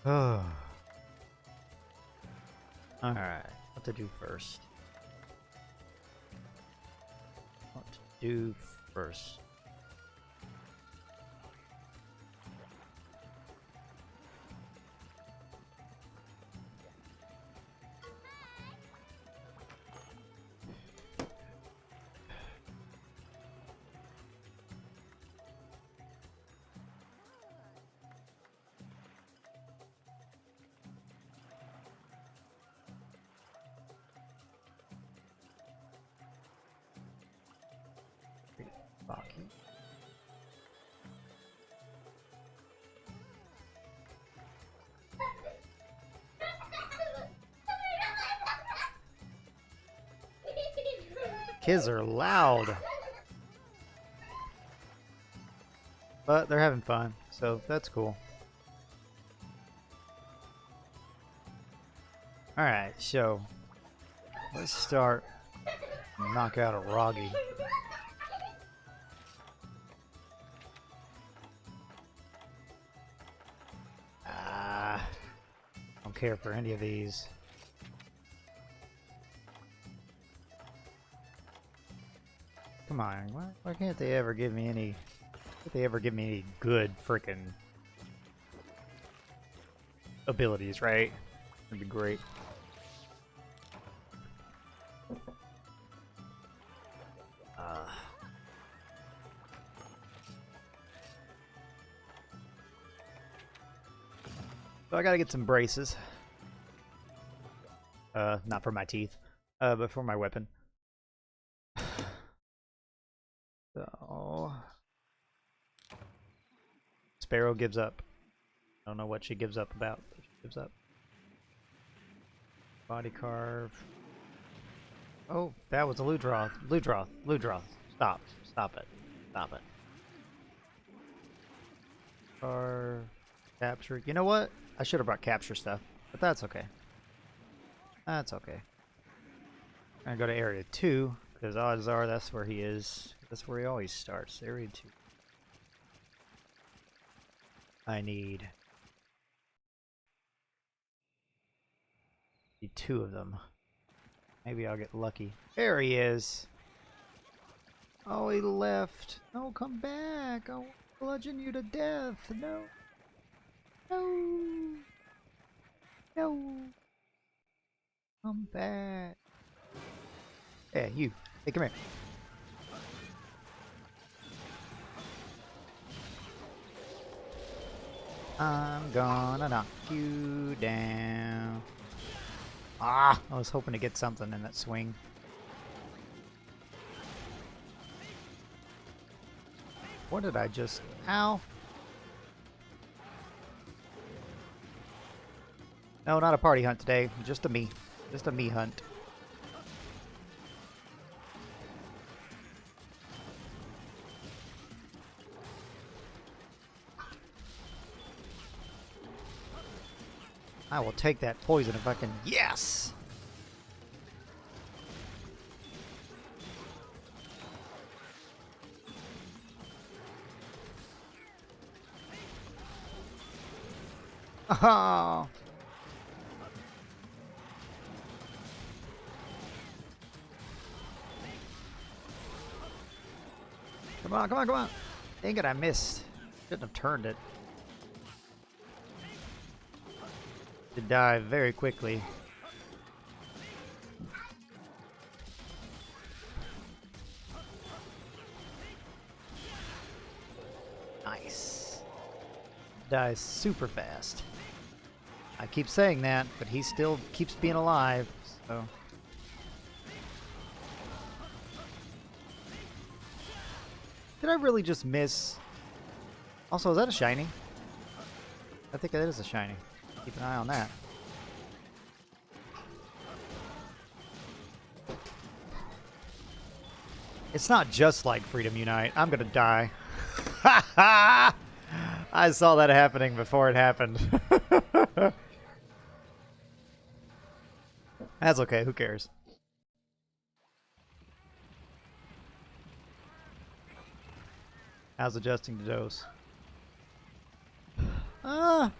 Oh. Alright, what to do first? What to do first? Baki. Kids are loud, but they're having fun, so that's cool. Alright, so let's start and knock out a Roggy. Don't care for any of these. Come on, why can't they ever give me any? Can't they ever give me any good frickin' abilities, right? That'd be great. So I gotta get some braces. Not for my teeth, but for my weapon. So Sparrow gives up. I don't know what she gives up about, but she gives up. Body carve. Oh, that was a Ludroth. Ludroth. Stop. Stop it. Stop it. Carve. Capture. You know what? I should have brought capture stuff, but that's okay. That's okay. I'm gonna go to area 2, because odds are that's where he is. That's where he always starts. Area 2. I need 2 of them. Maybe I'll get lucky. There he is! Oh, he left. No, come back! I'll bludgeon you to death! No! No! No! Come back! Hey, you! Hey, come here! I'm gonna knock you down. Ah! I was hoping to get something in that swing. What did I just... Ow! No, not a party hunt today. Just a me. Just a me hunt. I will take that poison if I can. Yes! Oh! Come on, come on, come on! Dang it, I missed. Shouldn't have turned it. To die very quickly. Nice. Dies super fast. I keep saying that, but he still keeps being alive, so... Did I really just miss? Also, is that a shiny? I think that is a shiny. Keep an eye on that. It's not just like Freedom Unite. I'm gonna die. I saw that happening before it happened. That's okay, who cares? How's adjusting the dose? Ah!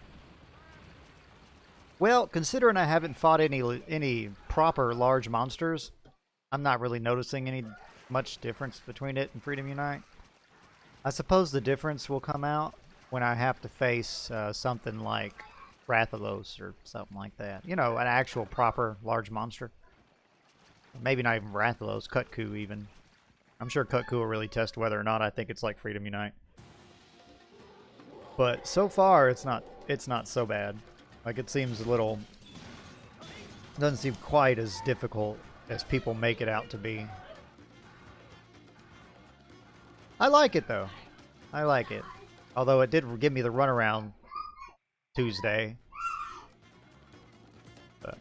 Well, considering I haven't fought any proper large monsters, I'm not really noticing any much difference between it and Freedom Unite. I suppose the difference will come out when I have to face something like Rathalos or something like that. You know, an actual proper large monster. Maybe not even Rathalos, Kutku even. I'm sure Kutku will really test whether or not I think it's like Freedom Unite. But so far, it's not so bad. Like, it seems a little... doesn't seem quite as difficult as people make it out to be. I like it, though. I like it. Although it did give me the runaround Tuesday. But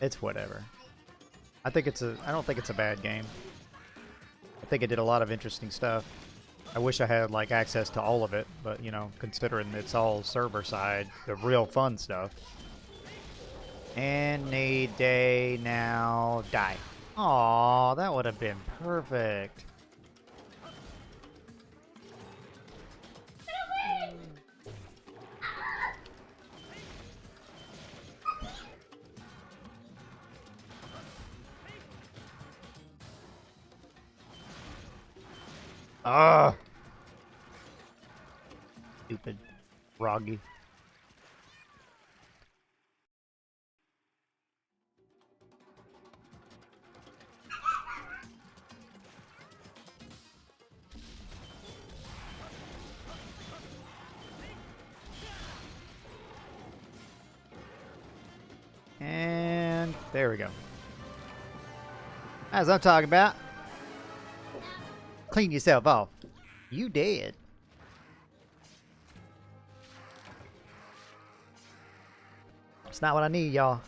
it's whatever. I don't think it's a bad game. I think it did a lot of interesting stuff. I wish I had, like, access to all of it, but, you know, considering it's all server side, the real fun stuff. Any day now, die. Aw, that would have been perfect. Ah! Stupid Froggy. And there we go. As I'm talking about. Clean yourself off. You dead. It's not what I need, y'all.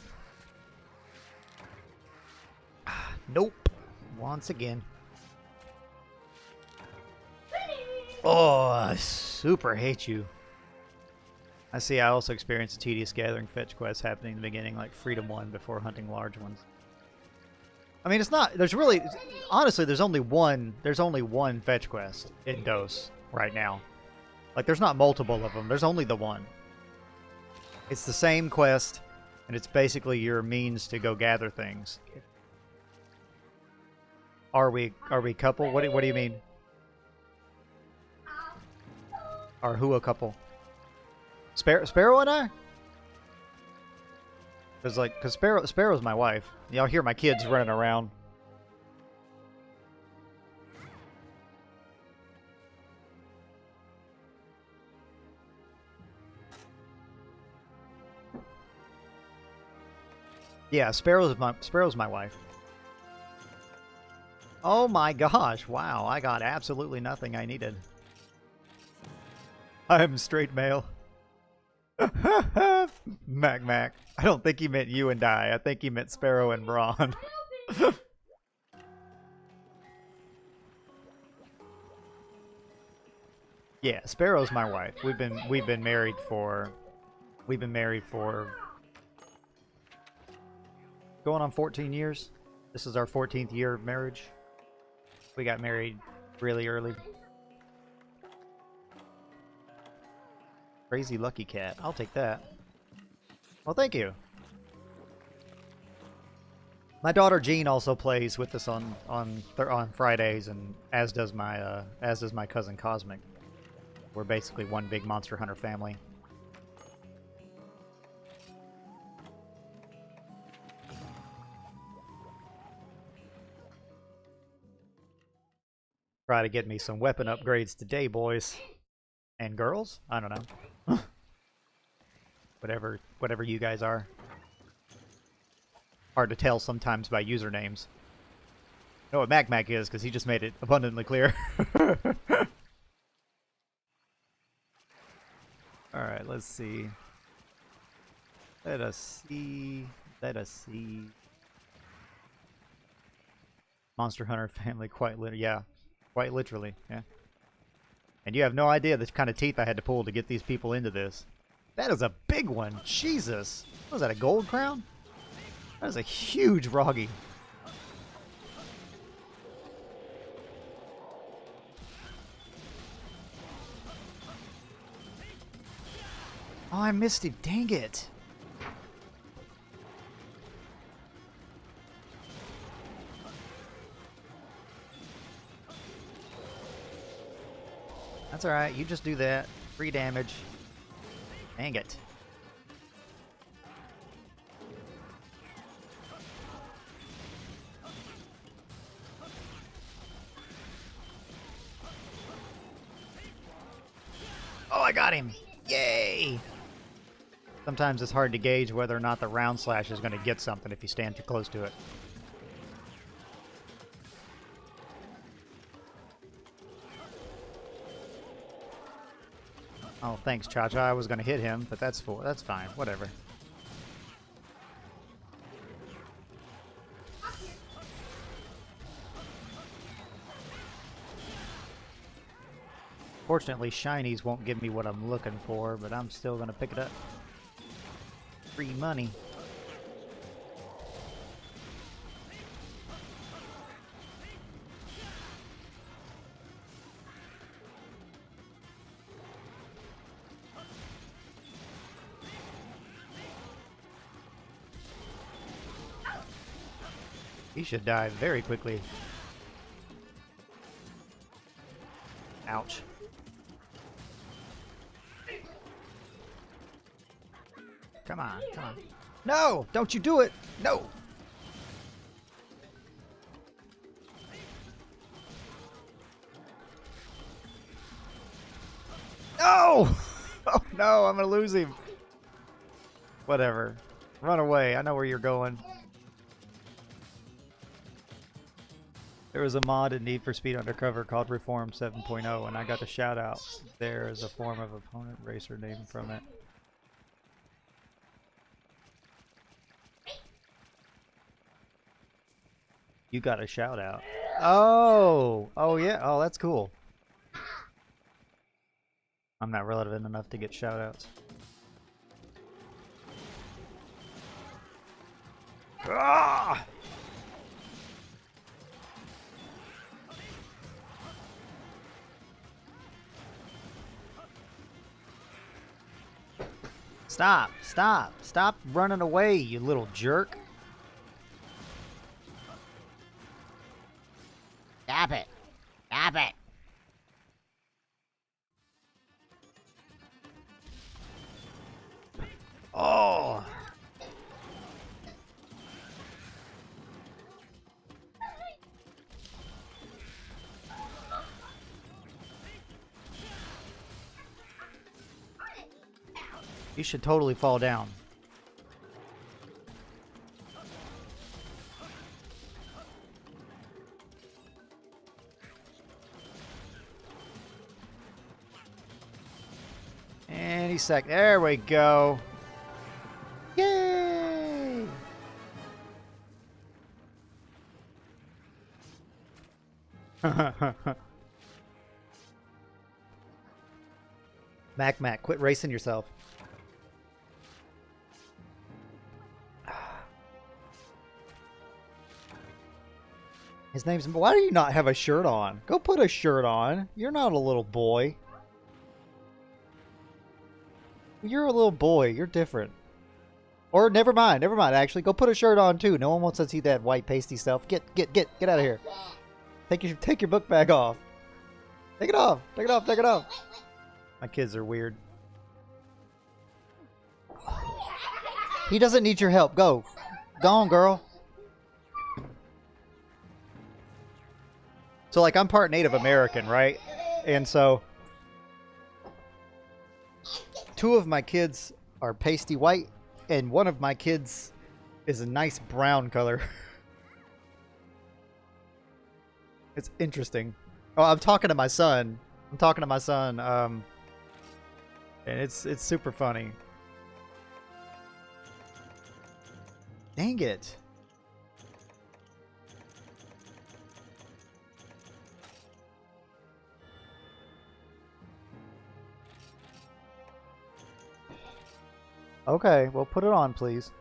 Nope. Once again. Oh, I super hate you. I see I also experienced a tedious gathering fetch quest happening in the beginning, like Freedom 1 before hunting large ones. I mean, it's not, there's really, honestly, there's only one fetch quest in DOS right now. Like, there's not multiple of them, there's only the one. It's the same quest, and it's basically your means to go gather things. Are we couple? What do you mean? Are who a couple? Sparrow and I? Cause Sparrow's my wife. Y'all hear my kids running around. Yeah, Sparrow's my wife. Oh my gosh! Wow, I got absolutely nothing I needed. I'm straight male. Mac. I don't think he meant you and I. I think he meant Sparrow and Braun. Yeah, Sparrow's my wife. We've been married for going on 14 years. This is our 14th year of marriage. We got married really early. Crazy lucky cat. I'll take that. Well, thank you. My daughter Jean also plays with us on Fridays, and as does my cousin Cosmic. We're basically one big Monster Hunter family. Try to get me some weapon upgrades today, boys and girls. I don't know. Whatever you guys are. Hard to tell sometimes by usernames. I know what Mac is, because he just made it abundantly clear. Alright, let's see. Let us see. Monster Hunter family, quite literally. Yeah, quite literally, yeah. And you have no idea the kind of teeth I had to pull to get these people into this. That is a big one. Jesus. What was that, a gold crown? That is a huge Roggy. Oh, I missed him. Dang it. That's alright, you just do that. Free damage. Dang it. Oh, I got him! Yay! Sometimes it's hard to gauge whether or not the round slash is going to get something if you stand too close to it. Oh, thanks, Cha-Cha. I was going to hit him, but that's fine. Whatever. Fortunately, shinies won't give me what I'm looking for, but I'm still going to pick it up. Free money. He should die very quickly. Ouch. Come on, come on. No! Don't you do it! No! No! Oh no, I'm gonna lose him. Whatever. Run away. I know where you're going. There was a mod in Need for Speed Undercover called Reform 7.0, and I got the shout out there as a form of opponent racer name from it. You got a shout out. Oh! Oh yeah. Oh, that's cool. I'm not relevant enough to get shout outs. Ah! Stop! Stop! Stop running away, you little jerk! Stop it! Stop it! Oh! You should totally fall down. Any sec. There we go. Yay! Mac, quit racing yourself. His name's... Why do you not have a shirt on? Go put a shirt on. You're not a little boy. You're a little boy. You're different. Or never mind. Never mind. Actually, go put a shirt on too. No one wants to see that white pasty stuff. Get out of here. Take your book bag off. Take it off. Take it off. Take it off. My kids are weird. He doesn't need your help. Go. Go on, girl. So, like, I'm part Native American, right? And so, 2 of my kids are pasty white, and 1 of my kids is a nice brown color. It's interesting. Oh, I'm talking to my son. And it's super funny. Dang it. Okay, well, put it on, please.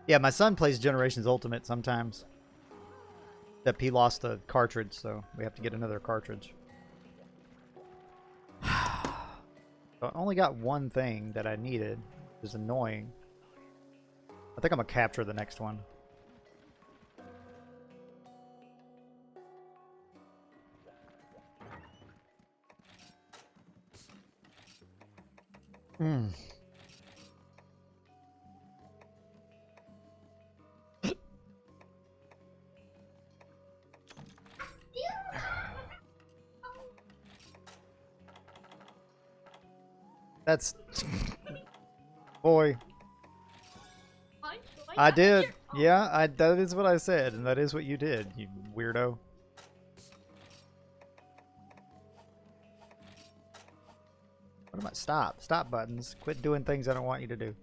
Yeah, my son plays Generations Ultimate sometimes. Except he lost the cartridge, so we have to get another cartridge. So I only got one thing that I needed, which is annoying. I think I'm gonna capture the next one. Hmm. That's... Boy. I did. Yeah, that is what I said, and that is what you did, you weirdo. What am I? Stop. Stop buttons. Quit doing things I don't want you to do.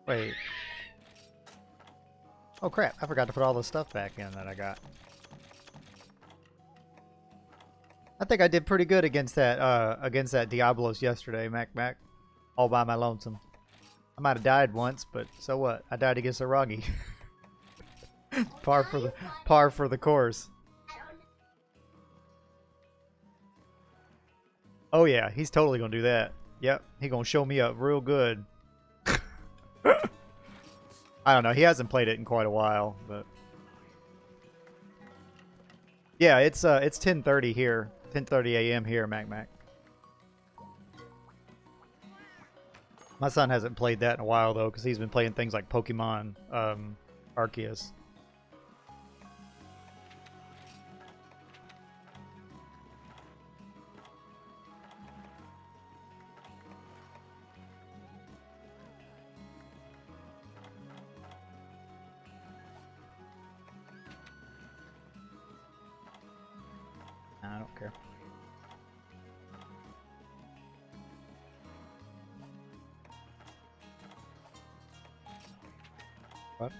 Wait. Oh crap, I forgot to put all the stuff back in that I got. I think I did pretty good against that Diablos yesterday, Mac. All by my lonesome. I might have died once, but so what? I died against a Roggy. par for the course. Oh yeah, he's totally gonna do that. Yep, he gonna show me up real good. I don't know, he hasn't played it in quite a while, but yeah, it's 10:30 here. 10:30 a.m. here, Mac. My son hasn't played that in a while though, because he's been playing things like Pokemon Arceus. I don't care. What?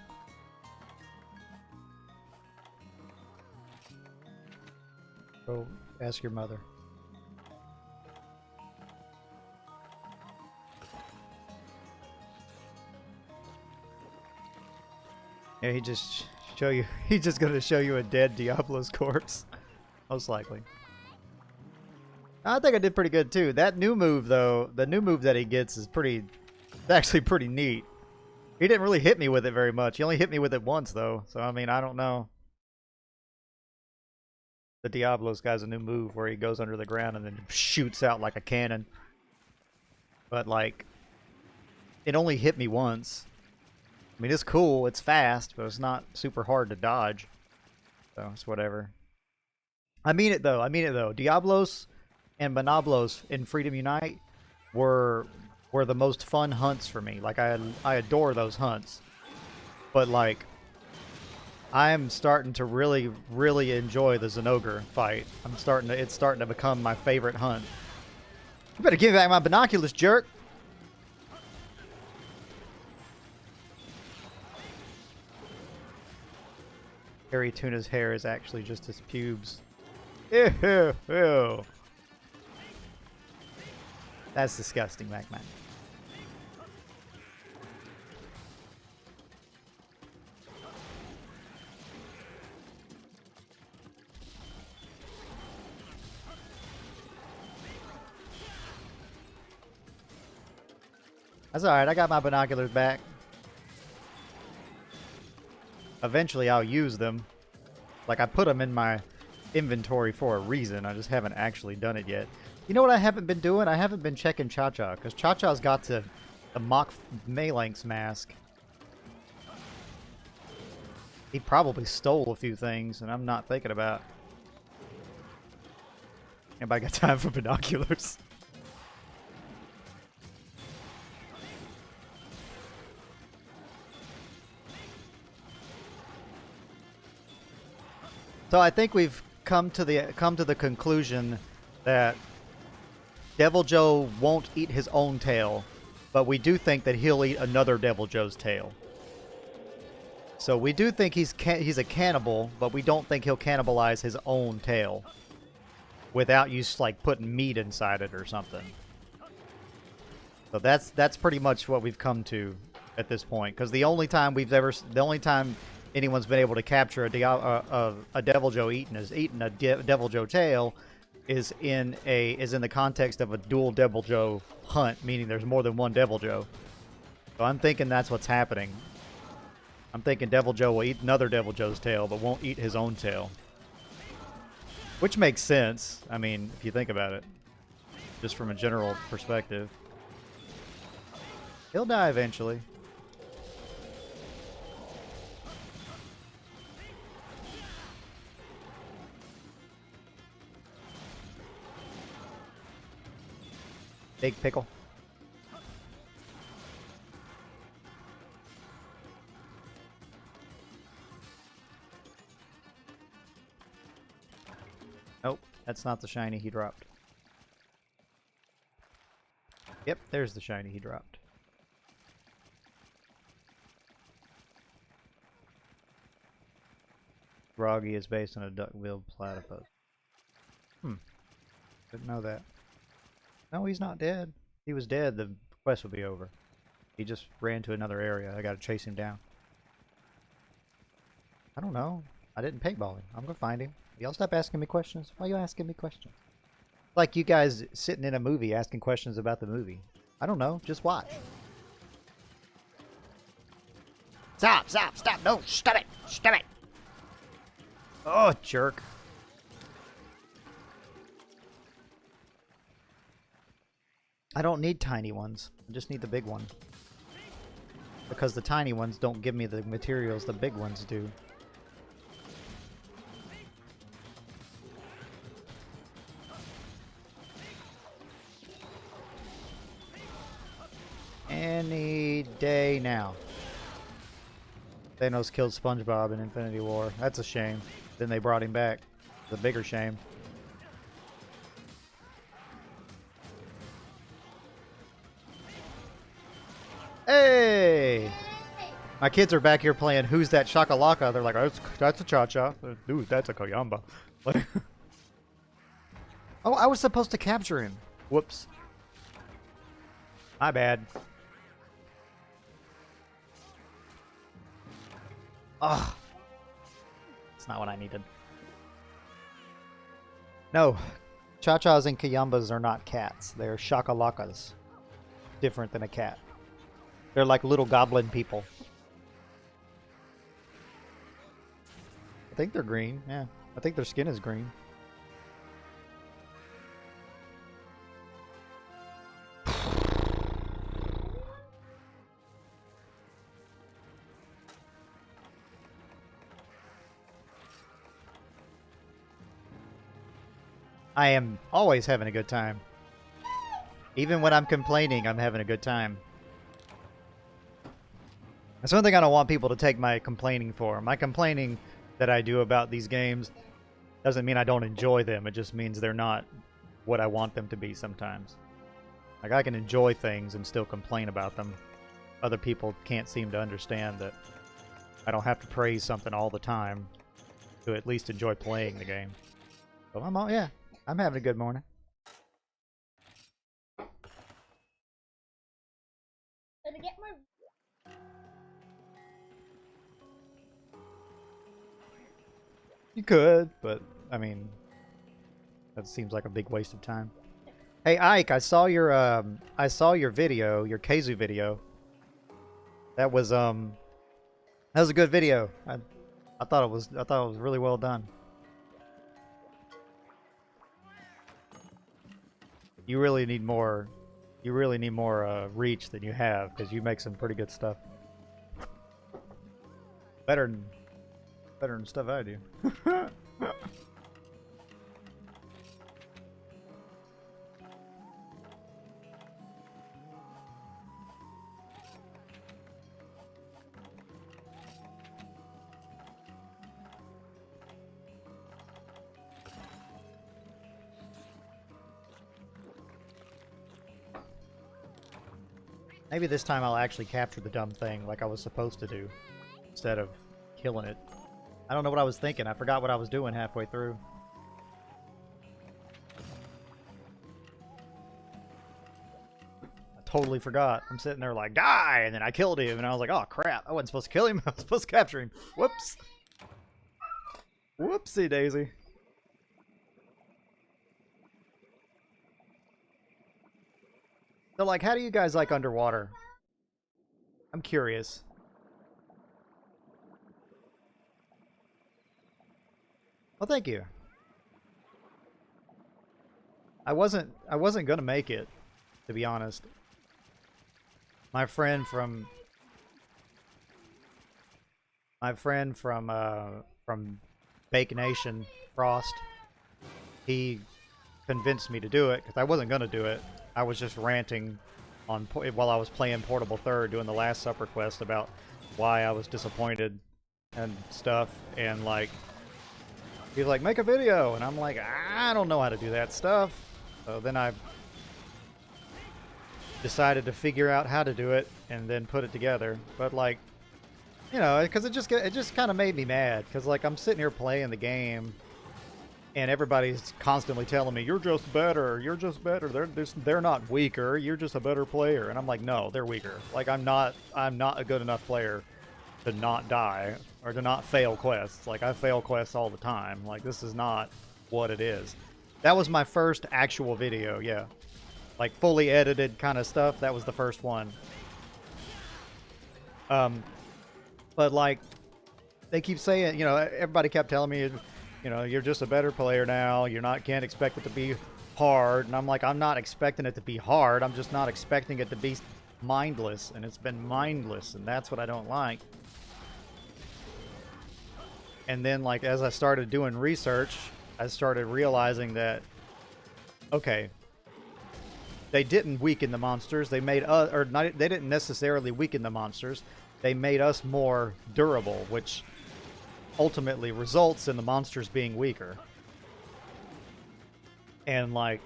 Go ask your mother. Yeah, he's just gonna show you a dead Diablo's corpse. Most likely. I think I did pretty good too. That new move though, the new move that he gets is actually pretty neat. He didn't really hit me with it very much. He only hit me with it once though. So I mean, I don't know. The Diablo's guy's a new move where he goes under the ground and then shoots out like a cannon. But like, it only hit me once. I mean, it's cool, it's fast, but it's not super hard to dodge. So it's whatever. I mean it though. Diablos and Monoblos in Freedom Unite were the most fun hunts for me. Like I adore those hunts. But like I am starting to really enjoy the Zenogre fight. It's starting to become my favorite hunt. You better give me back my binoculars, jerk. Harry Tuna's hair is actually just his pubes. Ew, ew. That's disgusting, Mac. That's alright, I got my binoculars back. Eventually I'll use them. Like, I put them in my inventory for a reason. I just haven't actually done it yet. You know what I haven't been doing? I haven't been checking Cha-Cha, because Cha-Cha's got the mock Malinx mask. He probably stole a few things, and I'm not thinking about. Anybody got time for binoculars? So I think we've come to the conclusion that Devil Joe won't eat his own tail, but we do think that he'll eat another Devil Joe's tail. So we do think he's a cannibal, but we don't think he'll cannibalize his own tail without you like putting meat inside it or something. So that's pretty much what we've come to at this point. Because the only time anyone's been able to capture a Devil Joe eating a Devil Joe tail is in the context of a dual Devil Joe hunt, meaning there's more than one Devil Joe. So I'm thinking that's what's happening. I'm thinking Devil Joe will eat another Devil Joe's tail, but won't eat his own tail. Which makes sense, I mean, if you think about it. Just from a general perspective. He'll die eventually. Big pickle. Nope, that's not the shiny he dropped. Yep, there's the shiny he dropped. Groggy is based on a duck-billed platypus. Didn't know that. No, he's not dead. If he was dead, the quest would be over. He just ran to another area. I gotta chase him down. I don't know. I didn't paintball him. I'm gonna find him. Y'all stop asking me questions. Why are you asking me questions? Like you guys sitting in a movie asking questions about the movie. I don't know. Just watch. Stop! Stop! Stop! No! Stop it! Stop it! Oh, jerk. I don't need tiny ones. I just need the big one. Because the tiny ones don't give me the materials the big ones do. Any day now. Thanos killed SpongeBob in Infinity War. That's a shame. Then they brought him back. The bigger shame. Hey! My kids are back here playing Who's That Shakalaka? They're like, oh, that's a cha-cha. Dude, that's a Koyamba. Oh, I was supposed to capture him. Whoops. My bad. Ugh. That's not what I needed. No. Cha-chas and Kayambas are not cats. They're shakalakas. Different than a cat. They're like little goblin people. I think they're green, yeah. I think their skin is green. I am always having a good time. Even when I'm complaining, I'm having a good time. That's one thing I don't want people to take my complaining for. My complaining that I do about these games doesn't mean I don't enjoy them. It just means they're not what I want them to be sometimes. Like, I can enjoy things and still complain about them. Other people can't seem to understand that I don't have to praise something all the time to at least enjoy playing the game. So I'm having a good morning. Did I get my... You could, but I mean, that seems like a big waste of time. Hey Ike, I saw your video, your Keizu video. That was a good video. I thought it was really well done. You really need more reach than you have, because you make some pretty good stuff. Better than stuff I do. Maybe this time I'll actually capture the dumb thing like I was supposed to do, instead of killing it. I don't know what I was thinking. I forgot what I was doing halfway through. I totally forgot. I'm sitting there like, die! And then I killed him, and I was like, oh crap, I wasn't supposed to kill him. I was supposed to capture him. Whoops. Whoopsie daisy. So, like, how do you guys like underwater? I'm curious. Well, thank you. I wasn't gonna make it, to be honest. My friend from from Bake Nation, Frost, he convinced me to do it because I wasn't gonna do it. I was just ranting on while I was playing Portable Third, doing the Last Supper quest about why I was disappointed and stuff, and like he's like, make a video, and I'm like, I don't know how to do that stuff. So then I decided to figure out how to do it and then put it together. But like, you know, because it just kind of made me mad because like I'm sitting here playing the game and everybody's constantly telling me you're just better, you're just better. They're not weaker. You're just a better player. And I'm like, no, they're weaker. Like I'm not a good enough player to not die or to not fail quests. Like I fail quests all the time. Like this is not what it is. That was my first actual video, yeah. Like fully edited kind of stuff. That was the first one. But like they keep saying, you know, everybody kept telling me, you know, you're just a better player now. Can't expect it to be hard. And I'm like, I'm not expecting it to be hard. I'm just not expecting it to be mindless. And it's been mindless, and that's what I don't like. And then like as I started doing research, I started realizing that, okay, they didn't weaken the monsters. They made us, or not, they didn't necessarily weaken the monsters. They made us more durable, which ultimately results in the monsters being weaker. And like,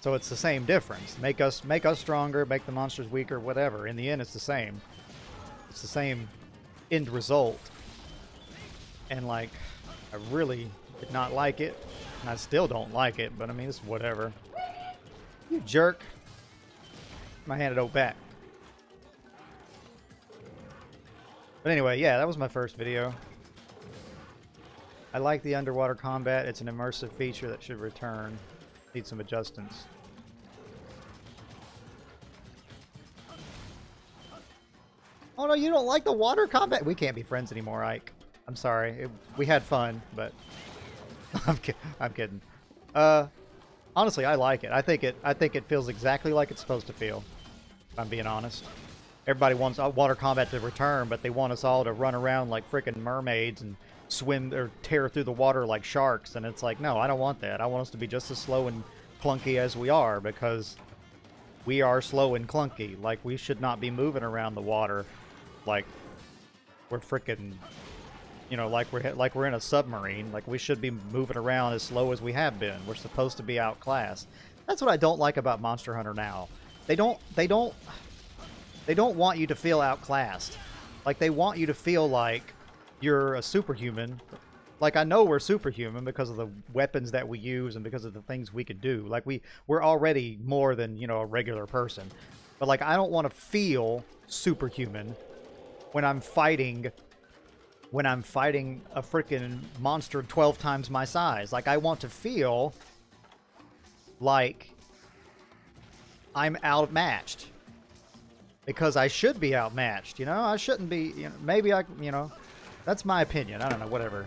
so it's the same difference. Make us stronger, make the monsters weaker, whatever. In the end, it's the same. It's the same end result. And like, I really did not like it, and I still don't like it. But I mean, it's whatever. You jerk. I hand it back. But anyway, yeah, that was my first video. I like the underwater combat. It's an immersive feature that should return. Need some adjustments. Oh no, you don't like the water combat? We can't be friends anymore, Ike. I'm sorry. We had fun, but I'm kidding. Honestly, I like it. I think it feels exactly like it's supposed to feel, if I'm being honest. Everybody wants water combat to return, but they want us all to run around like freaking mermaids and swim or tear through the water like sharks. And it's like, no, I don't want that. I want us to be just as slow and clunky as we are, because we are slow and clunky. Like, we should not be moving around the water like we're freaking, you know, like we're in a submarine. Like, we should be moving around as slow as we have been. We're supposed to be outclassed. That's what I don't like about Monster Hunter now. They don't want you to feel outclassed. Like, they want you to feel like you're a superhuman. Like, I know we're superhuman because of the weapons that we use and because of the things we could do. Like, we're already more than, you know, a regular person. But, like, I don't want to feel superhuman when I'm fighting a freaking monster 12 times my size. Like, I want to feel like I'm outmatched. Because I should be outmatched, you know? I shouldn't be, you know, maybe I, you know, that's my opinion. I don't know, whatever.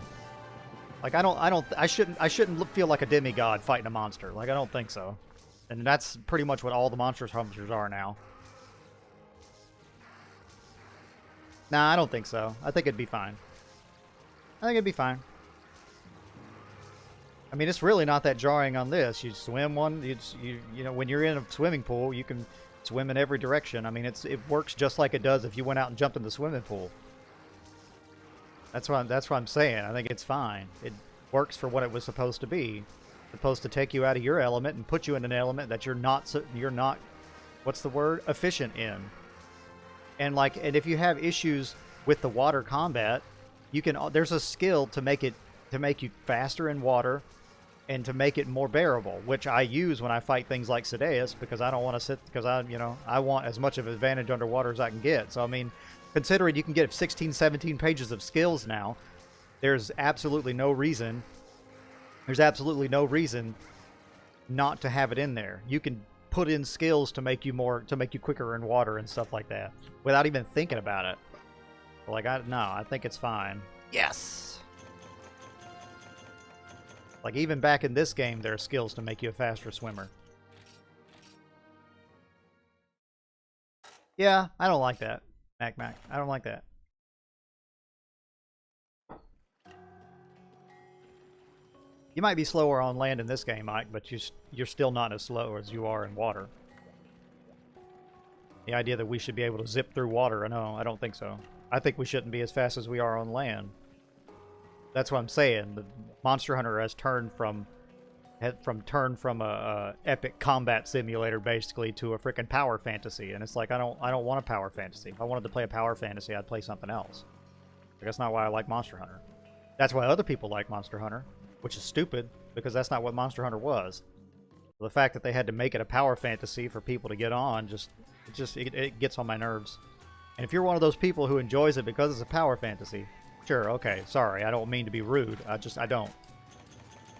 Like, I shouldn't feel like a demigod fighting a monster. Like, I don't think so. And that's pretty much what all the monsters are now. Nah, I don't think so. I think it'd be fine. I think it'd be fine. I mean, it's really not that jarring on this. You swim one, you know, when you're in a swimming pool, you can swim in every direction. I mean, it works just like it does if you went out and jumped in the swimming pool. That's what I'm saying. I think it's fine. It works for what it was supposed to be. It's supposed to take you out of your element and put you in an element that you're not, what's the word? Efficient in. And like, and if you have issues with the water combat, you can, there's a skill to make you faster in water and to make it more bearable, which I use when I fight things like Sidaeus, because I don't want to sit, because I want as much of an advantage underwater as I can get. So I mean, considering you can get 16, 17 pages of skills now, there's absolutely no reason not to have it in there. You can put in skills to make you quicker in water and stuff like that without even thinking about it. Like, I think it's fine. Yes! Like, even back in this game, there are skills to make you a faster swimmer. Yeah, I don't like that. Mac. I don't like that. You might be slower on land in this game, Mike, but you're still not as slow as you are in water. The idea that we should be able to zip through water, no, I don't think so. I think we shouldn't be as fast as we are on land. That's what I'm saying. The Monster Hunter has turned from a epic combat simulator basically to a freaking power fantasy, and it's like I don't want a power fantasy. If I wanted to play a power fantasy, I'd play something else. Like, that's not why I like Monster Hunter. That's why other people like Monster Hunter, which is stupid because that's not what Monster Hunter was. The fact that they had to make it a power fantasy for people to get on it gets on my nerves. And if you're one of those people who enjoys it because it's a power fantasy, sure, okay, sorry, I don't mean to be rude. I don't.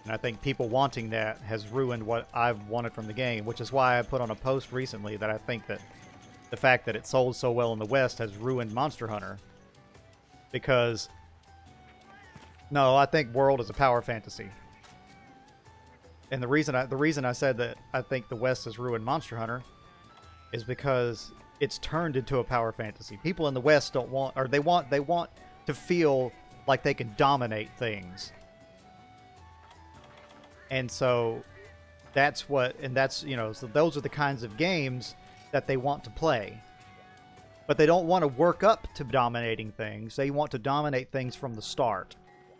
And I think people wanting that has ruined what I've wanted from the game, which is why I put on a post recently that I think that the fact that it sold so well in the West has ruined Monster Hunter. Because, no, I think World is a power fantasy. And the reason I said that I think the West has ruined Monster Hunter is because it's turned into a power fantasy. People in the West don't want, or they want to feel like they can dominate things. And so that's so those are the kinds of games that they want to play. But they don't want to work up to dominating things. They want to dominate things from the start.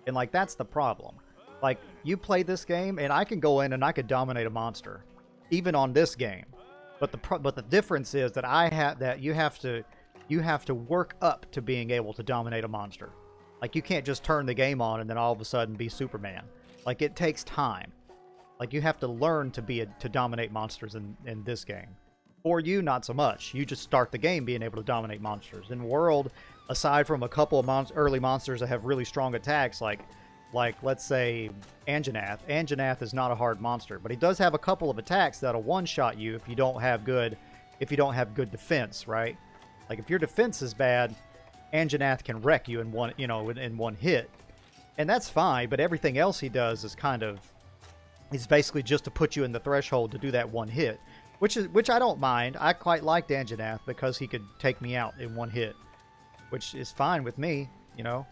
And like, that's the problem. Like, you play this game and I can go in and I could dominate a monster even on this game. But the difference is that you have to work up to being able to dominate a monster. Like, you can't just turn the game on and then all of a sudden be Superman. Like, it takes time. Like, you have to learn to dominate monsters in this game. For you, not so much. You just start the game being able to dominate monsters. In World, aside from a couple of early monsters that have really strong attacks, like let's say Anjanath. Anjanath is not a hard monster, but he does have a couple of attacks that'll one-shot you if you don't have good defense, right? Like, if your defense is bad, Anjanath can wreck you in one hit. And that's fine, but everything else he does is he's basically just to put you in the threshold to do that one hit, which I don't mind. I quite liked Anjanath because he could take me out in one hit, which is fine with me, you know.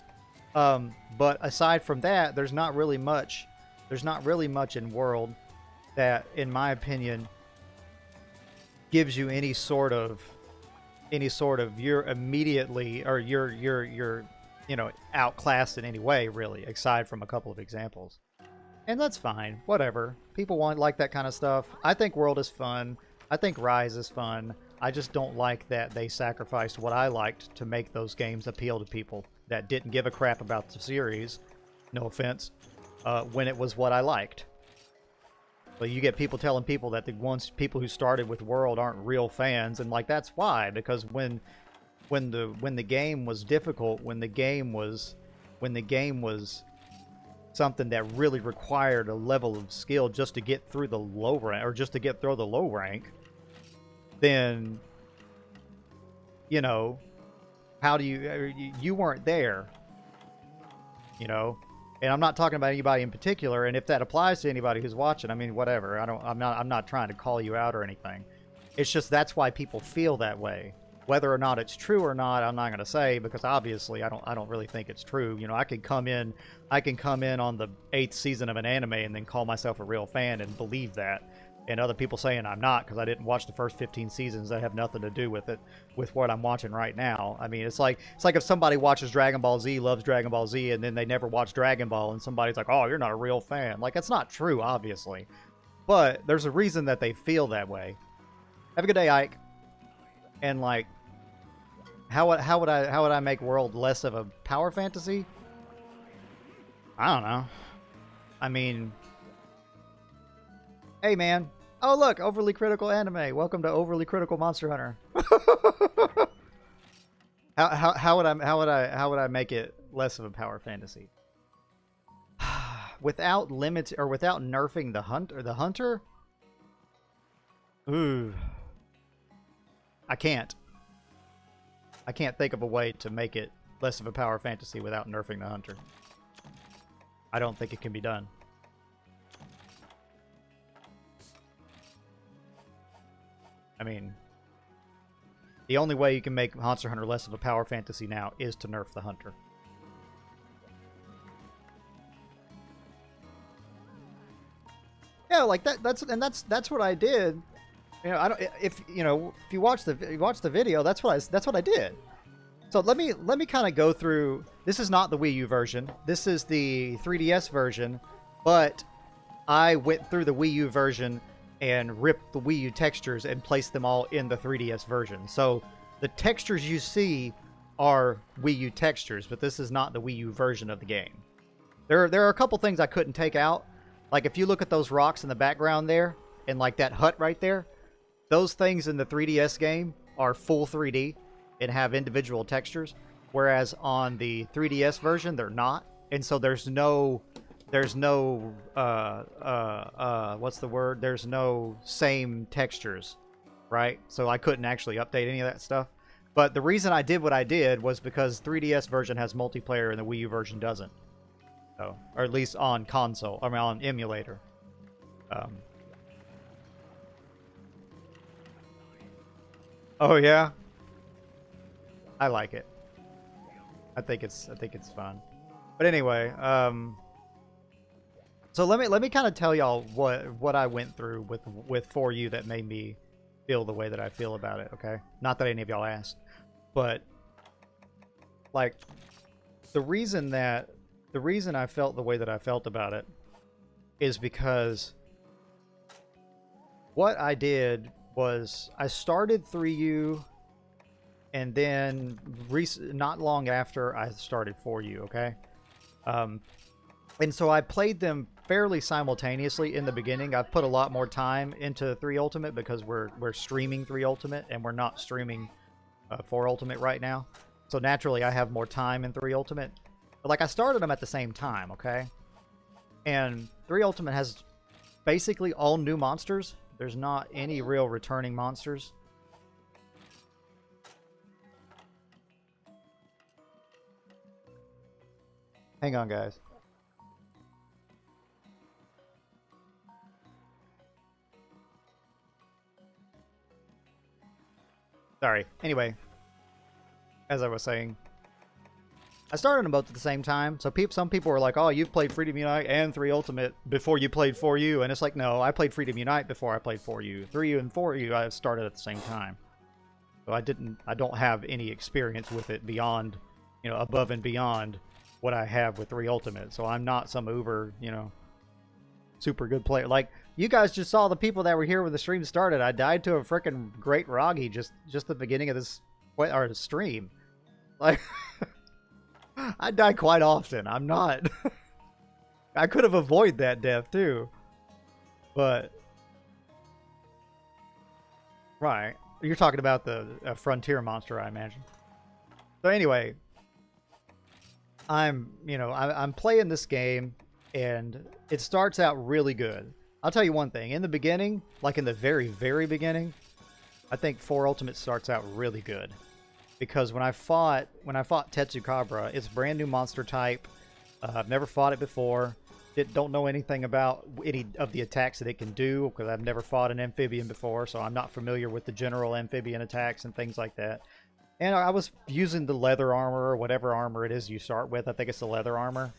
But aside from that, there's not really much in World that, in my opinion, gives you any sort of you're immediately, or you're outclassed in any way, really, aside from a couple of examples. And that's fine. Whatever. People like that kind of stuff. I think World is fun. I think Rise is fun. I just don't like that they sacrificed what I liked to make those games appeal to people that didn't give a crap about the series, no offense, when it was what I liked. But you get people telling people that people who started with World aren't real fans, and like, that's why, because when the game was difficult, when the game was something that really required a level of skill just to get through the low rank, or just to get through the low rank, then, you know, how do you weren't there, you know? And I'm not talking about anybody in particular, and if that applies to anybody who's watching, I mean, whatever. I'm not trying to call you out or anything. It's just that's why people feel that way. Whether or not it's true or not, I'm not going to say, because obviously I don't really think it's true. You know, I can come in on the 8th season of an anime and then call myself a real fan and believe that. And other people saying I'm not because I didn't watch the first 15 seasons that have nothing to do with it, with what I'm watching right now. I mean, it's like if somebody watches Dragon Ball Z, loves Dragon Ball Z, and then they never watch Dragon Ball, and somebody's like, "Oh, you're not a real fan." Like, that's not true, obviously. But there's a reason that they feel that way. Have a good day, Ike. And like, how would I make World less of a power fantasy? I don't know. I mean, hey man. Oh look, overly critical anime. Welcome to overly critical Monster Hunter. how would I make it less of a power fantasy? Without limits, or without nerfing the hunter? Ooh. I can't. I can't think of a way to make it less of a power fantasy without nerfing the hunter. I don't think it can be done. I mean, the only way you can make Monster Hunter less of a power fantasy now is to nerf the hunter. Yeah, like that's what I did. You know, I don't if you watch the video, that's what I did. So let me kind of go through. This is not the Wii U version. This is the 3DS version, but I went through the Wii U version and ripped the Wii U textures and placed them all in the 3DS version. So the textures you see are Wii U textures, but this is not the Wii U version of the game. There are a couple things I couldn't take out. Like if you look at those rocks in the background there, and like that hut right there, those things in the 3DS game are full 3D and have individual textures, whereas on the 3DS version they're not. And so there's no what's the word? There's no same textures, right? So I couldn't actually update any of that stuff. But the reason I did what I did was because 3DS version has multiplayer and the Wii U version doesn't. So, or at least on console, I mean on emulator. Oh yeah, I like it. I think it's fun. But anyway, so let me kind of tell y'all what I went through with 4U that made me feel the way that I feel about it. Okay, not that any of y'all asked, but like the reason I felt the way that I felt about it is because what I did was I started 3U, and then not long after I started 4U, okay? And so I played them fairly simultaneously in the beginning. I've put a lot more time into 3 Ultimate because we're streaming 3 Ultimate, and we're not streaming 4 Ultimate right now. So naturally I have more time in 3 Ultimate. But like I started them at the same time, okay? And 3 Ultimate has basically all new monsters. There's not any real returning monsters. Hang on, guys. Sorry. Anyway, as I was saying, I started them both at the same time. So some people were like, "Oh, you've played Freedom Unite and 3 Ultimate before you played 4U," and it's like, no, I played Freedom Unite before I played 4U. 3U and 4U I started at the same time. So I don't have any experience with it beyond, above and beyond what I have with 3 Ultimate. So I'm not some uber, super good player. Like, you guys just saw the people that were here when the stream started. I died to a freaking great Roggy just at the beginning of this stream. Like, I die quite often. I'm not. I could have avoided that death too. But right. You're talking about the frontier monster, I imagine. So anyway, I'm playing this game, and it starts out really good. I'll tell you one thing. In the beginning, like in the very, very beginning, I think 4 Ultimate starts out really good. Because when I fought Tetsukabra, it's a brand new monster type. I've never fought it before. Don't know anything about any of the attacks that it can do, because I've never fought an amphibian before, so I'm not familiar with the general amphibian attacks and things like that. And I was using the leather armor, or whatever armor it is you start with. I think it's the leather armor.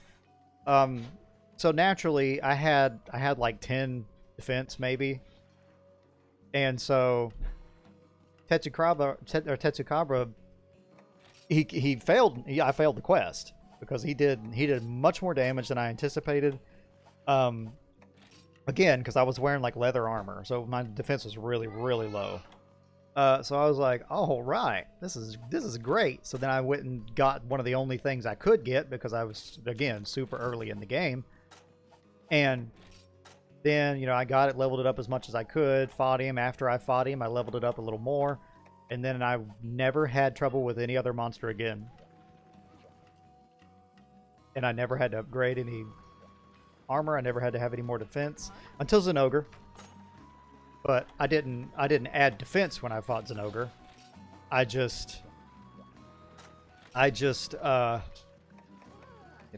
So naturally, I had like 10 defense maybe, and so Tetsukabra, he failed. I failed the quest because he did much more damage than I anticipated. Again, because I was wearing like leather armor, so my defense was really, really low. So I was like, "Oh right, this is great." So then I went and got one of the only things I could get, because I was, again, super early in the game. And then I got it, leveled it up as much as I could, fought him. After I fought him, I leveled it up a little more, and then I never had trouble with any other monster again. And I never had to upgrade any armor. I never had to have any more defense until Zenogre. But I didn't add defense when I fought Zinogre. I just if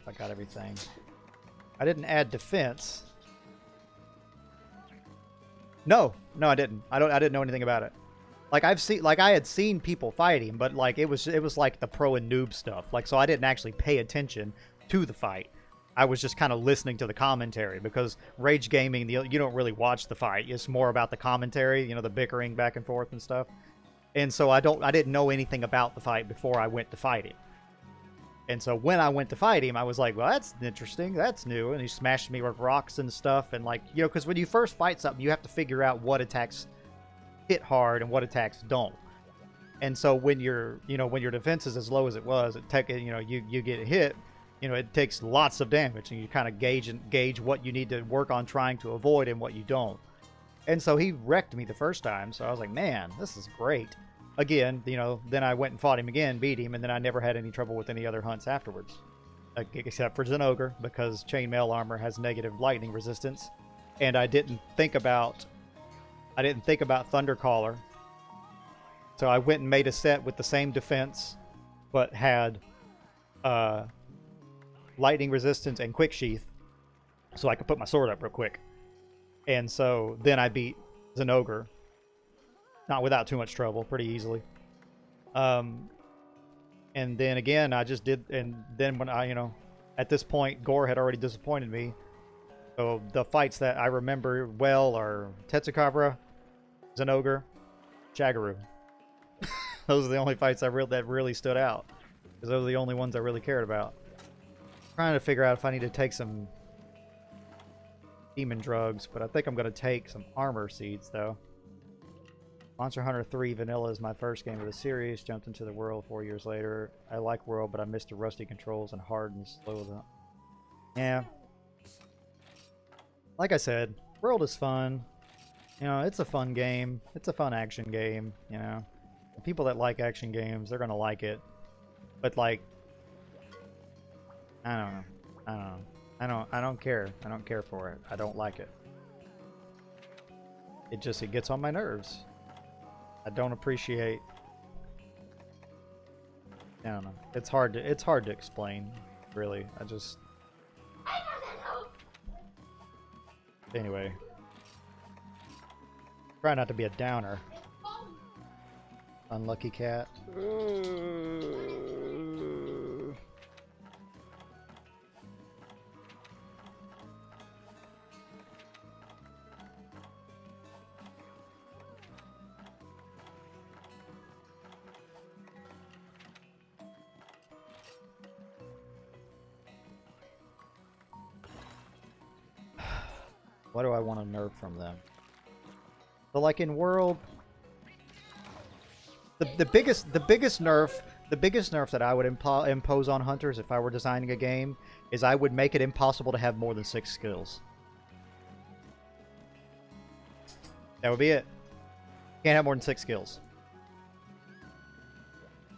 I got everything. I didn't add defense. No, I didn't. I didn't know anything about it. Like I had seen people fight him, but like it was like the pro and noob stuff. Like, so I didn't actually pay attention to the fight. I was just kind of listening to the commentary, because Rage Gaming, you don't really watch the fight. It's more about the commentary, you know, the bickering back and forth and stuff. And so I didn't know anything about the fight before I went to fight him. And so when I went to fight him, I was like, well, that's interesting. That's new. And he smashed me with rocks and stuff. And like, you know, because when you first fight something, you have to figure out what attacks hit hard and what attacks don't. And so when your defense is as low as it was, you get hit, you know, it takes lots of damage, and you kind of gauge what you need to work on trying to avoid and what you don't. And so he wrecked me the first time, so I was like, man, this is great. Again, you know, then I went and fought him again, beat him, and then I never had any trouble with any other hunts afterwards. Except for Zinogre, because chainmail armor has negative lightning resistance. And I didn't think about Thundercaller. So I went and made a set with the same defense, but had lightning resistance and quick sheath, so I could put my sword up real quick. And so then I beat Zinogre, not without too much trouble, pretty easily. And then again, I just did, and then when at this point, Gore had already disappointed me. So the fights that I remember well are Tetsukabra, Zinogre, Shagaru. Those are the only fights that really stood out, because those are the only ones I really cared about. Trying to figure out if I need to take some demon drugs, but I think I'm going to take some armor seeds, though. Monster Hunter 3 Vanilla is my first game of the series. Jumped into the world 4 years later. I like World, but I missed the rusty controls and hard and slow. Yeah. Like I said, World is fun. You know, it's a fun game. It's a fun action game, you know. The people that like action games, they're going to like it. But, like, I don't know. I don't care. I don't care for it. I don't like it. It gets on my nerves. I don't appreciate. I don't know. It's hard to explain, really. Anyway. Try not to be a downer. Unlucky cat. What do I want to nerf from them? So, like in World, the biggest nerf that I would impose on hunters if I were designing a game is I would make it impossible to have more than 6 skills. That would be it. Can't have more than 6 skills.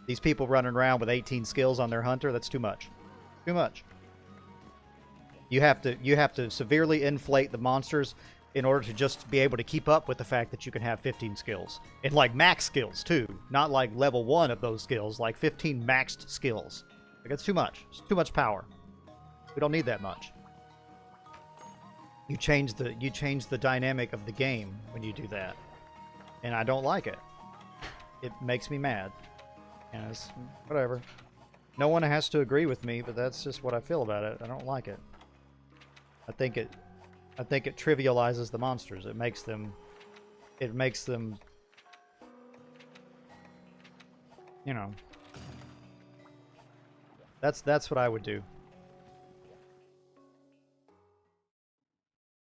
These people running around with 18 skills on their hunter, that's too much. Too much. You have to severely inflate the monsters in order to just be able to keep up with the fact that you can have 15 skills. And like max skills too. Not like level 1 of those skills, like 15 maxed skills. Like, it's too much. It's too much power. We don't need that much. You change the dynamic of the game when you do that. And I don't like it. It makes me mad. And it's whatever. No one has to agree with me, but that's just what I feel about it. I don't like it. I think it trivializes the monsters. It makes them, you know. That's what I would do.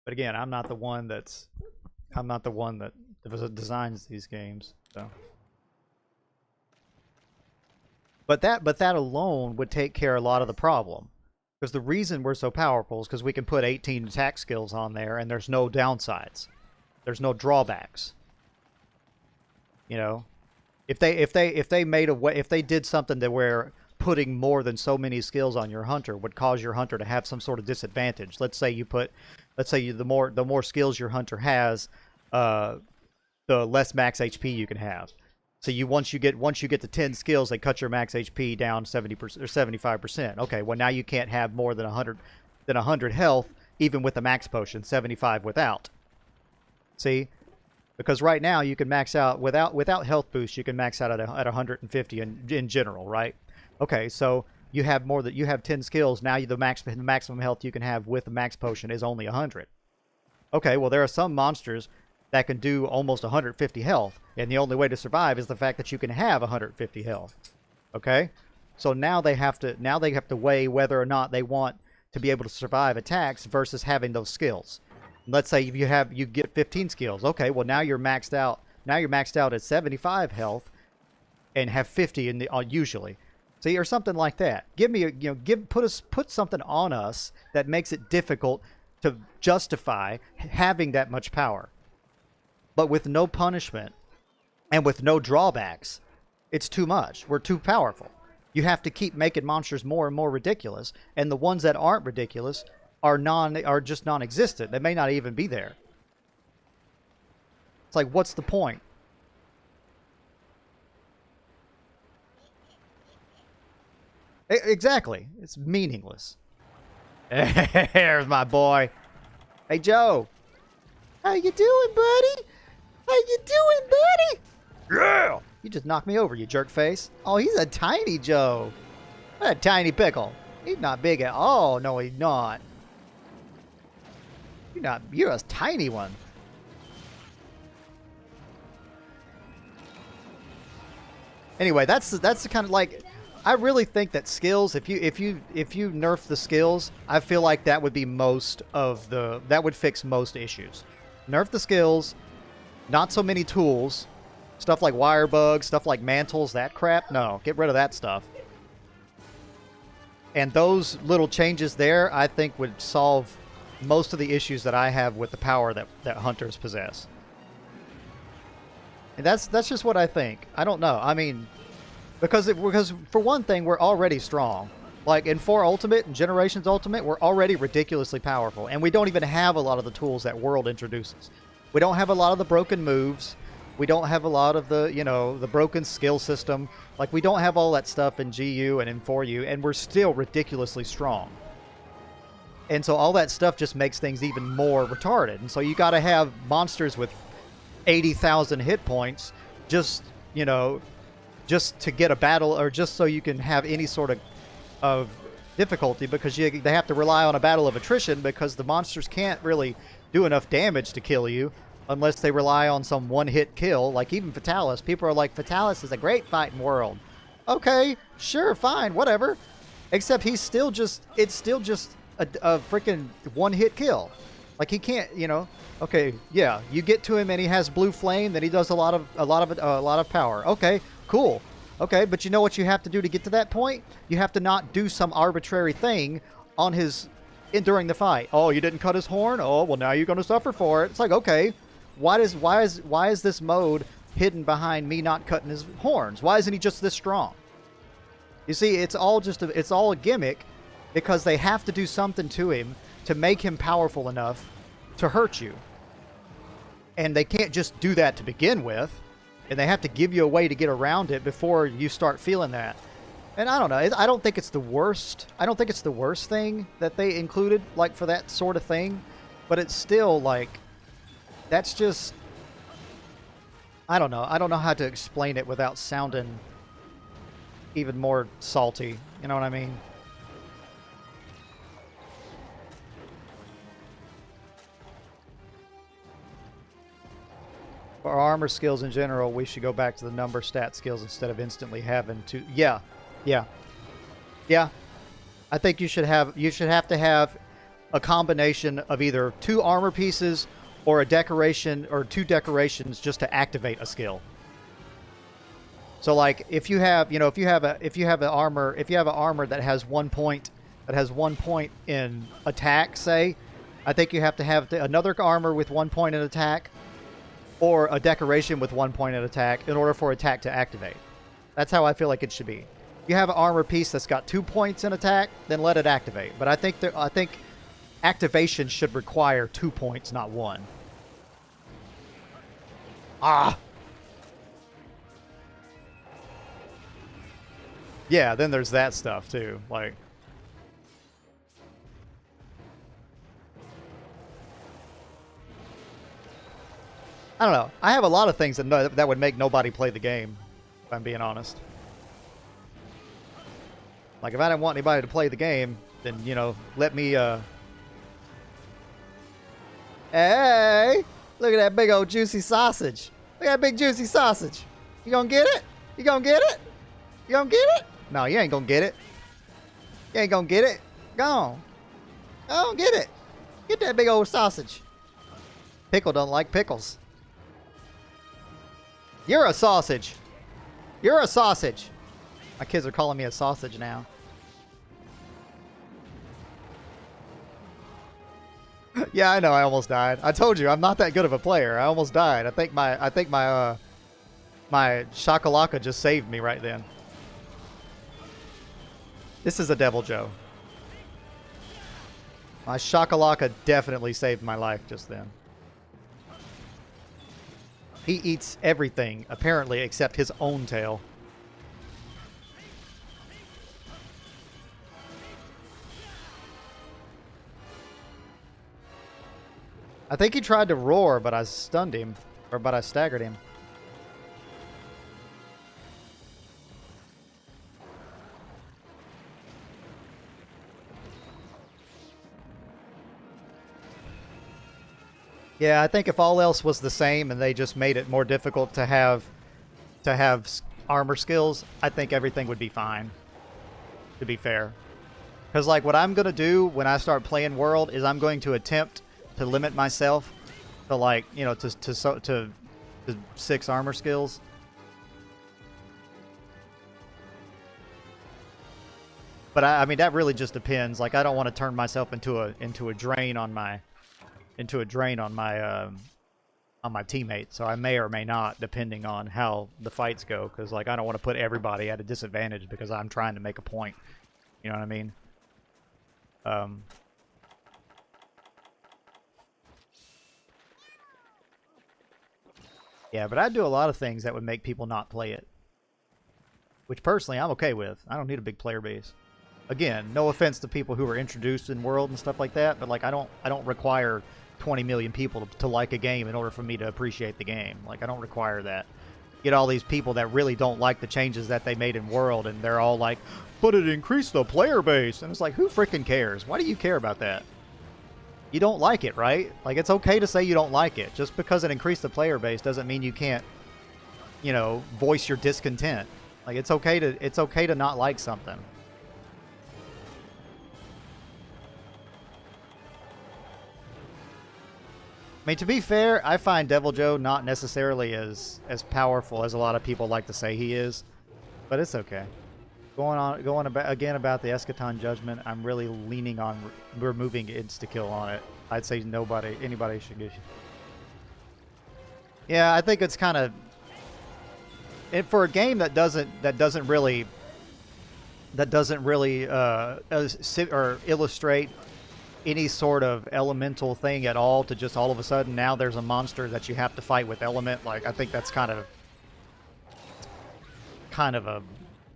But again, I'm not the one that designs these games, so. But that alone would take care of a lot of the problem. Because the reason we're so powerful is because we can put 18 attack skills on there, and there's no downsides. There's no drawbacks. You know, if they did something to where putting more than so many skills on your hunter would cause your hunter to have some sort of disadvantage. Let's say the more skills your hunter has, the less max HP you can have. So once you get to 10 skills, they cut your max HP down 70% or 75%. Okay, well now you can't have more than 100 health even with a max potion, 75 without. See? Because right now you can max out without health boost, you can max out at 150 in general, right? Okay, so you have 10 skills. Now the maximum health you can have with a max potion is only 100. Okay, well there are some monsters that can do almost 150 health, and the only way to survive is the fact that you can have 150 health. Okay? So now they have to weigh whether or not they want to be able to survive attacks versus having those skills. Let's say you get 15 skills. Okay, well now you're maxed out. Now you're maxed out at 75 health and have 50 in the usually. See, or something like that. Put something on us that makes it difficult to justify having that much power. But with no punishment and with no drawbacks, it's too much. We're too powerful. You have to keep making monsters more and more ridiculous, and the ones that aren't ridiculous are just non-existent. They may not even be there. It's like, what's the point? Exactly. It's meaningless. There's my boy. Hey, Joe. How you doing, buddy? How you doing, buddy? Yeah! You just knocked me over, you jerk face. Oh, he's a tiny Joe. A tiny pickle. He's not big at all. No, he's not. You're a tiny one. Anyway, that's the kind of like, I really think that skills, if you nerf the skills, I feel like that would be that would fix most issues. Nerf the skills, not so many tools, stuff like wire bugs, stuff like mantles, that crap. No, get rid of that stuff. And those little changes there, I think, would solve most of the issues that I have with the power that hunters possess. And that's just what I think. I don't know. I mean, because for one thing, we're already strong. Like in 4 Ultimate and Generations Ultimate, we're already ridiculously powerful, and we don't even have a lot of the tools that World introduces. We don't have a lot of the broken moves. We don't have a lot of the, the broken skill system. Like, we don't have all that stuff in GU and in 4U, and we're still ridiculously strong. And so all that stuff just makes things even more retarded. And so you got to have monsters with 80,000 hit points just to get a battle, or just so you can have any sort of difficulty, because they have to rely on a battle of attrition, because the monsters can't really do enough damage to kill you unless they rely on some one-hit kill. Like even Fatalis. People are like, Fatalis is a great fighting world. Okay, sure, fine, whatever. Except it's still just a freaking one-hit kill. Like he can't, okay, yeah, you get to him and he has blue flame, then he does a lot of power. Okay, cool. Okay, but you know what you have to do to get to that point? You have to not do some arbitrary thing on during the fight. Oh, you didn't cut his horn? Oh, well now you're going to suffer for it. It's like, okay, why is this mode hidden behind me not cutting his horns? Why isn't he just this strong? You see, it's all a gimmick, because they have to do something to him to make him powerful enough to hurt you. And they can't just do that to begin with, and they have to give you a way to get around it before you start feeling that. And I don't know. I don't think it's the worst. I don't think it's the worst thing that they included, like, for that sort of thing. But it's still, like, that's just... I don't know. I don't know how to explain it without sounding even more salty. You know what I mean? For our armor skills in general, we should go back to the number stat skills instead of instantly having to... Yeah. I think you should have to have a combination of either 2 armor pieces or a decoration, or 2 decorations just to activate a skill. So like if you have an armor that has 1 point in attack, say, I think you have to have another armor with 1 point in attack, or a decoration with 1 point in attack in order for attack to activate. That's how I feel like it should be. You have an armor piece that's got 2 points in attack, then let it activate. But I think activation should require 2 points, not 1. Ah! Yeah, then there's that stuff too. Like, I don't know. I have a lot of things that would make nobody play the game, if I'm being honest. Like, if I didn't want anybody to play the game, then, you know, let me, Hey! Look at that big old juicy sausage. Look at that big juicy sausage. You gonna get it? You gonna get it? You gonna get it? No, you ain't gonna get it. You ain't gonna get it. Go on. Go on, get it. Get that big old sausage. Pickle don't like pickles. You're a sausage. You're a sausage. My kids are calling me a sausage now. Yeah, I know. I almost died. I told you I'm not that good of a player. I almost died. I think my shakalaka just saved me right then. This is a Devil Joe. My shakalaka definitely saved my life just then. He eats everything, apparently, except his own tail. I think he tried to roar, but I stunned him. But I staggered him. Yeah, I think if all else was the same and they just made it more difficult to have armor skills, I think everything would be fine, to be fair. Because, like, what I'm going to do when I start playing World is I'm going to attempt to limit myself to, like, you know, to 6 armor skills. But I mean, that really just depends. Like, I don't want to turn myself into a drain on my on my teammates. So I may or may not, depending on how the fights go. Because, like, I don't want to put everybody at a disadvantage because I'm trying to make a point. You know what I mean? Yeah, but I do a lot of things that would make people not play it. Which, personally, I'm okay with. I don't need a big player base. Again, no offense to people who are introduced in World and stuff like that, but, like, I don't require 20 million people to like a game in order for me to appreciate the game. Like, I don't require that. Get all these people that really don't like the changes that they made in World, and they're all like, but it increased the player base. And it's like, who freaking cares? Why do you care about that? You don't like it, right? Like, it's okay to say you don't like it. Just because it increased the player base doesn't mean you can't, you know, voice your discontent. Like, it's okay to not like something. I mean, to be fair, I find Devil Joe not necessarily as powerful as a lot of people like to say he is, but it's okay. Going about the Eschaton Judgment, I'm really leaning on removing insta-kill on it. I'd say anybody should get. Yeah, I think it's kind of, and for a game that doesn't really illustrate any sort of elemental thing at all, to just all of a sudden now there's a monster that you have to fight with element. Like, I think that's kind of a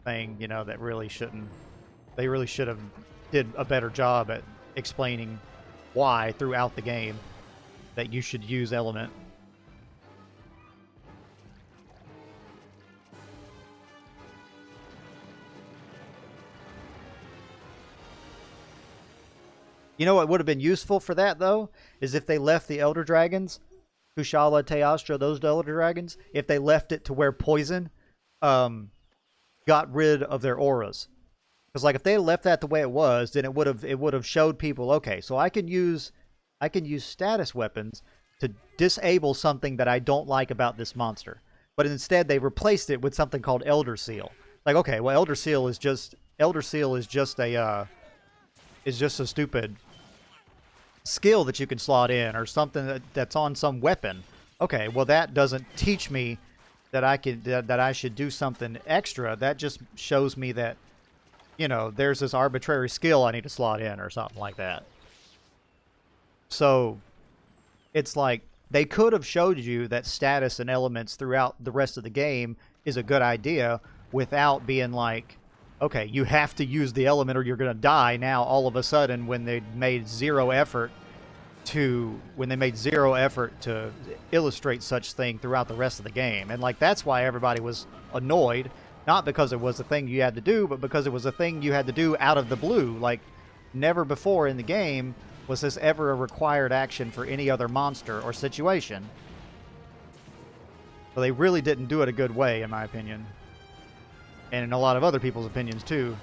thing, you know, that really shouldn't. They really should have did a better job at explaining why throughout the game that you should use element. You know what would have been useful for that, though, is if they left the Elder Dragons, Kushala, Teostra, those Elder Dragons, if they left it to where poison got rid of their auras. Because, like, if they left that the way it was, then it would have showed people, okay, so I can use status weapons to disable something that I don't like about this monster. But instead, they replaced it with something called Elder Seal. Like, okay, well, Elder Seal is just a stupid skill that you can slot in, or something that's on some weapon. Okay, well, that doesn't teach me that I should do something extra. That just shows me that, you know, there's this arbitrary skill I need to slot in or something like that. So it's like they could have showed you that status and elements throughout the rest of the game is a good idea without being like, okay, you have to use the element or you're going to die now all of a sudden, when they made zero effort to illustrate such thing throughout the rest of the game. And like, that's why everybody was annoyed, not because it was a thing you had to do, but because it was a thing you had to do out of the blue. Like, never before in the game was this ever a required action for any other monster or situation. So they really didn't do it a good way, in my opinion. And in a lot of other people's opinions, too.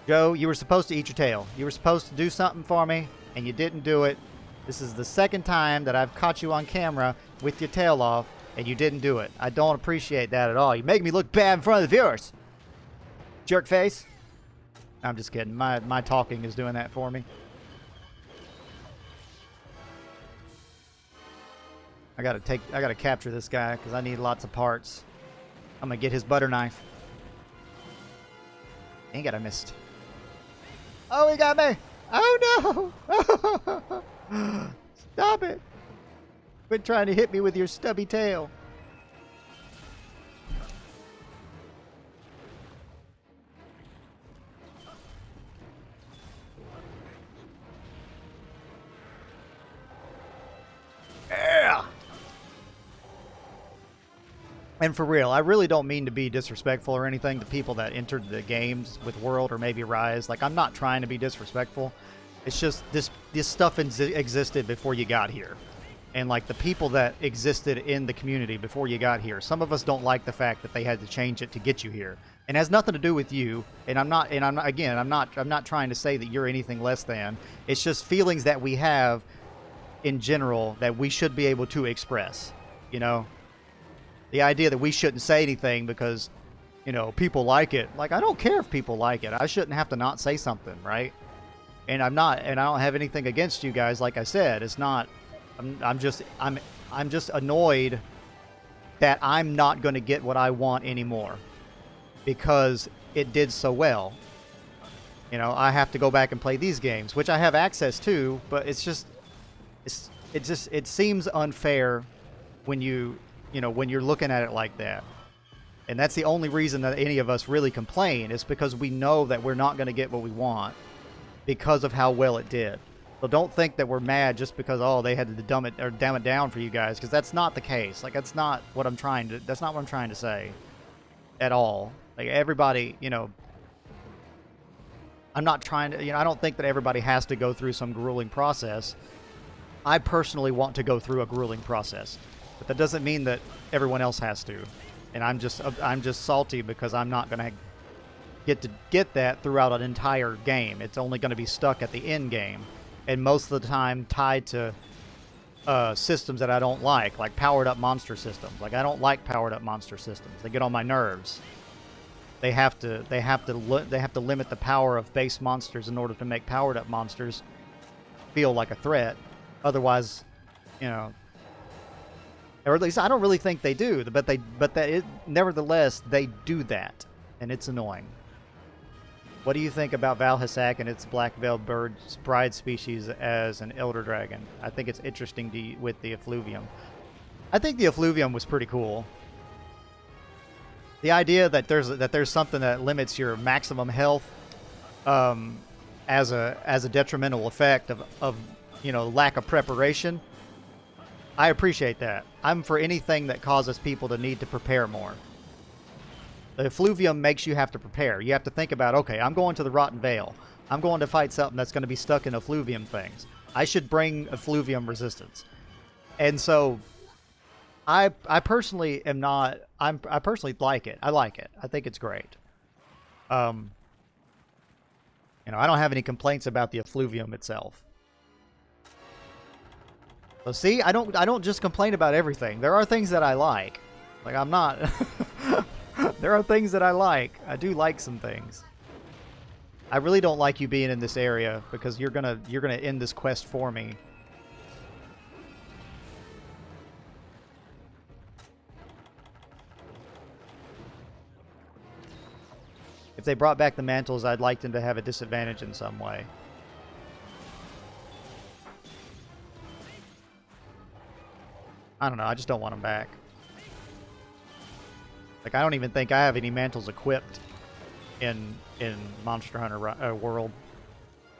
Joe, you were supposed to eat your tail. You were supposed to do something for me, and you didn't do it. This is the second time that I've caught you on camera with your tail off, and you didn't do it. I don't appreciate that at all. You make me look bad in front of the viewers. Jerk face. I'm just kidding. My talking is doing that for me. I gotta capture this guy because I need lots of parts. I'm gonna get his butter knife. Ain't got I missed. Oh, he got me! Oh no! Stop it! Quit trying to hit me with your stubby tail. Yeah! And for real, I really don't mean to be disrespectful or anything to people that entered the games with World or maybe Rise. Like, I'm not trying to be disrespectful. It's just this stuff existed before you got here. And like the people that existed in the community before you got here, some of us don't like the fact that they had to change it to get you here. And it has nothing to do with you. And I'm not trying to say that you're anything less than. It's just feelings that we have in general that we should be able to express, you know? The idea that we shouldn't say anything because, you know, people like it. Like, I don't care if people like it. I shouldn't have to not say something, right? And I don't have anything against you guys. Like I said, it's not. I'm just annoyed that I'm not going to get what I want anymore because it did so well. You know, I have to go back and play these games, which I have access to, but it seems unfair when when you're looking at it like that. And that's the only reason that any of us really complain, is because we know that we're not going to get what we want because of how well it did. So don't think that we're mad just because, oh, they had to dumb it down for you guys, because that's not the case. Like, that's not what I'm trying to say at all. Like, everybody, you know, I'm not trying to, I don't think that everybody has to go through some grueling process. I personally want to go through a grueling process, but that doesn't mean that everyone else has to. And I'm just salty because I'm not going to get that throughout an entire game. It's only going to be stuck at the end game, and most of the time tied to systems that I don't like powered up monster systems. Like, I don't like powered up monster systems. They get on my nerves. They have to limit the power of base monsters in order to make powered up monsters feel like a threat. Otherwise, you know, or at least I don't really think they do, but nevertheless they do that, and it's annoying. What do you think about Valhazak and its black-veiled bird's bride species as an elder dragon? I think it's interesting with the effluvium. I think the effluvium was pretty cool. The idea that there's something that limits your maximum health as a detrimental effect of lack of preparation. I appreciate that. I'm for anything that causes people to need to prepare more. The effluvium makes you have to prepare. You have to think about, okay, I'm going to the Rotten Vale. I'm going to fight something that's going to be stuck in effluvium things. I should bring effluvium resistance. And so I personally am not. I personally like it. I like it. I think it's great. I don't have any complaints about the effluvium itself. So see, I don't just complain about everything. There are things that I like. Like, I'm not. There are things that I like. I do like some things. I really don't like you being in this area because you're gonna end this quest for me. If they brought back the mantles, I'd like them to have a disadvantage in some way. I don't know. I just don't want them back. Like, I don't even think I have any mantles equipped in Monster Hunter World.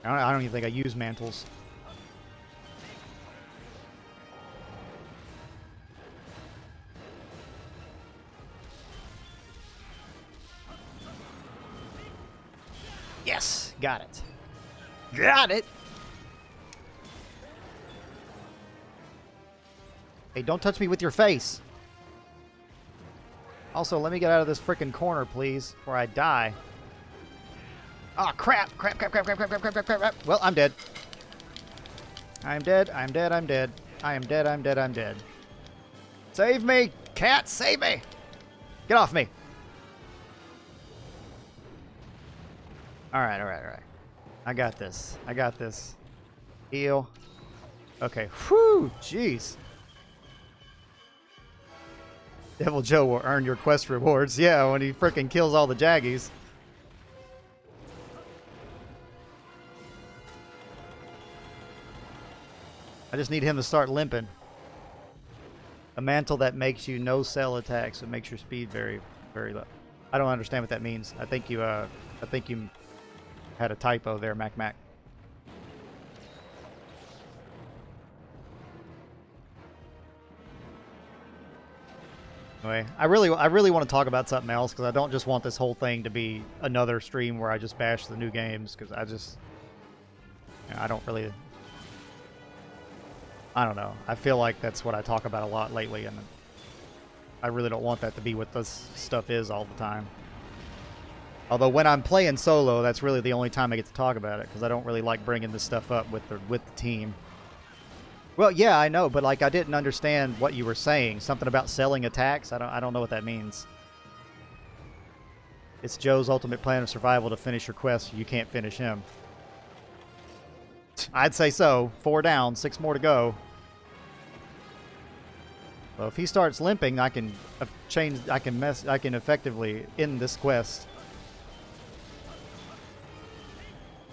I don't even think I use mantles. Yes, got it. Got it. Hey, don't touch me with your face. Also, let me get out of this frickin' corner, please, before I die. Oh, crap! Crap, crap, crap, crap, crap, crap, crap, crap, crap. Well, I'm dead. I'm dead, I'm dead, I'm dead. I am dead, I'm dead, I'm dead. Save me! Cat, save me! Get off me! Alright, alright, alright. I got this. I got this. Heal. Okay. Whew! Jeez. Devil Joe will earn your quest rewards. Yeah, when he frickin' kills all the Jaggies. I just need him to start limping. A mantle that makes you no cell attacks. It makes your speed very, very low. I don't understand what that means. I think you had a typo there, Mac Mac. Anyway, I really want to talk about something else because I don't just want this whole thing to be another stream where I just bash the new games because I don't really. I don't know. I feel like that's what I talk about a lot lately, and I really don't want that to be what this stuff is all the time. Although when I'm playing solo, that's really the only time I get to talk about it because I don't really like bringing this stuff up with the team. Well, yeah, I know, but like I didn't understand what you were saying. Something about selling attacks. I don't know what that means. It's Joe's ultimate plan of survival to finish your quest. You can't finish him. I'd say so. 4 down, 6 more to go. Well, if he starts limping, I can change. I can effectively end this quest.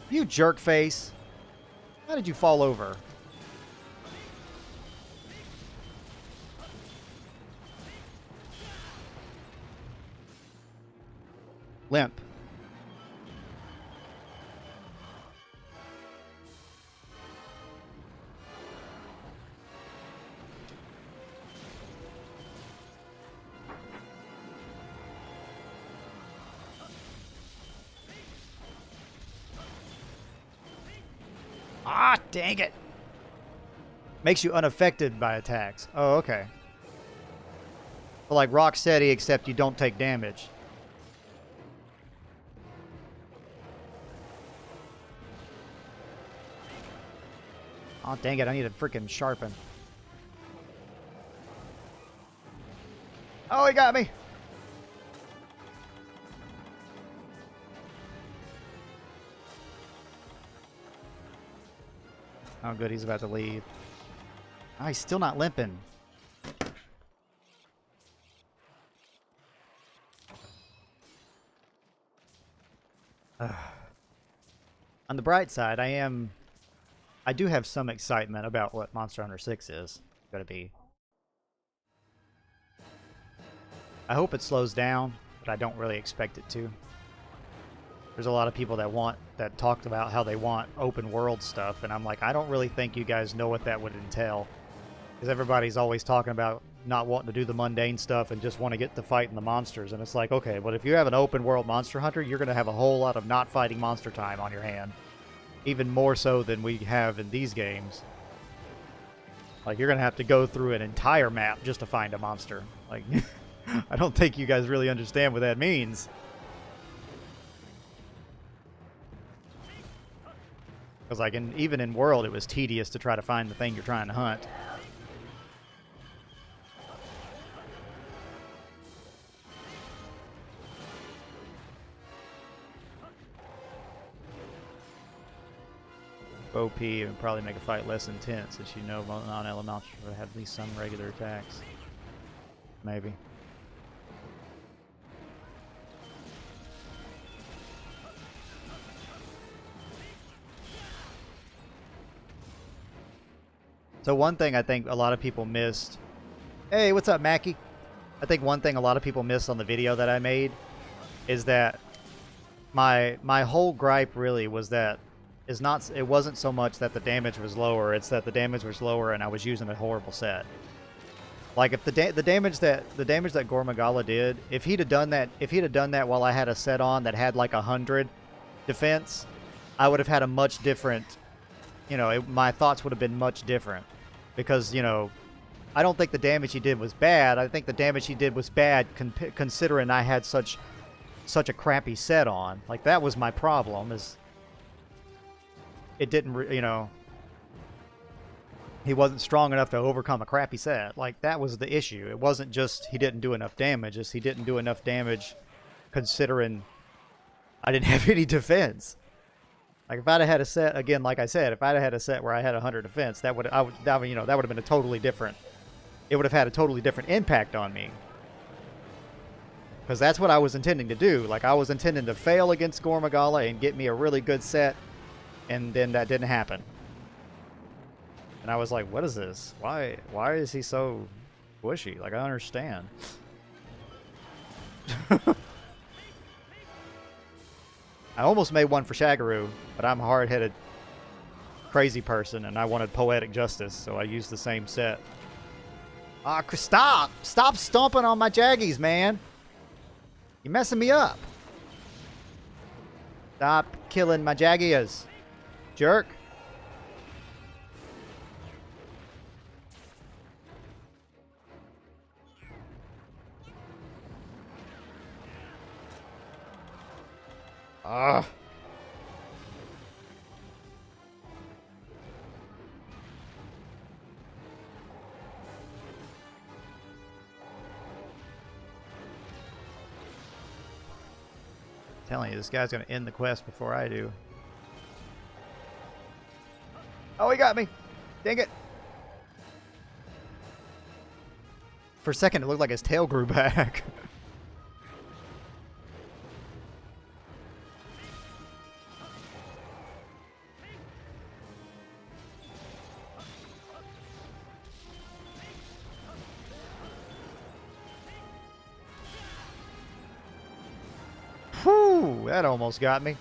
You jerk face! How did you fall over? Limp. Ah, dang it. Makes you unaffected by attacks. Oh, okay. So like Rocksteady, except you don't take damage. Oh, dang it. I need to freaking sharpen. Oh, he got me. Oh, good. He's about to leave. Oh, he's still not limping. On the bright side, I do have some excitement about what Monster Hunter 6 is going to be. I hope it slows down, but I don't really expect it to. There's a lot of people that talked about how they want open world stuff, and I'm like, I don't really think you guys know what that would entail. Because everybody's always talking about not wanting to do the mundane stuff and just want to get to fighting the monsters. And it's like, okay, but if you have an open world Monster Hunter, you're going to have a whole lot of not fighting monster time on your hand. Even more so than we have in these games. Like, you're going to have to go through an entire map just to find a monster. Like, I don't think you guys really understand what that means. Because, like, even in World, it was tedious to try to find the thing you're trying to hunt. OP and probably make a fight less intense, as you know, non-elemental would have at least some regular attacks. Maybe. So one thing I think a lot of people missed Hey, what's up, Mackie? I think one thing a lot of people miss on the video that I made is that my whole gripe really was that it wasn't so much that the damage was lower, it's that the damage was lower and I was using a horrible set. Like if the damage that Gormagala did, if he'd have done that while I had a set on that had like 100 defense, I would have had a much different, my thoughts would have been much different, because I don't think the damage he did was bad. I think the damage he did was bad considering I had such a crappy set on. Like that was my problem, is it didn't he wasn't strong enough to overcome a crappy set. Like that was the issue. It wasn't just he didn't do enough damage, it's he didn't do enough damage considering I didn't have any defense. Like if I'd have had a set, again, like I said, if I'd have had a set where I had 100 defense, that would have been a totally different, it would have had a totally different impact on me. Because that's what I was intending to do. Like I was intending to fail against Gormagala and get me a really good set, and then that didn't happen. And I was like, what is this? Why is he so squishy? Like I don't understand. I almost made one for Shagaru, but I'm a hard-headed, crazy person, and I wanted poetic justice, so I used the same set. Ah, stop! Stop stomping on my Jaggies, man! You're messing me up. Stop killing my Jaggies, jerk. Ugh. Telling you, this guy's gonna end the quest before I do. Oh, he got me! Dang it! For a second, it looked like his tail grew back. Whew, that almost got me.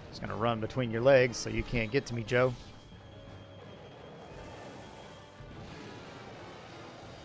Just gonna run between your legs so you can't get to me, Joe.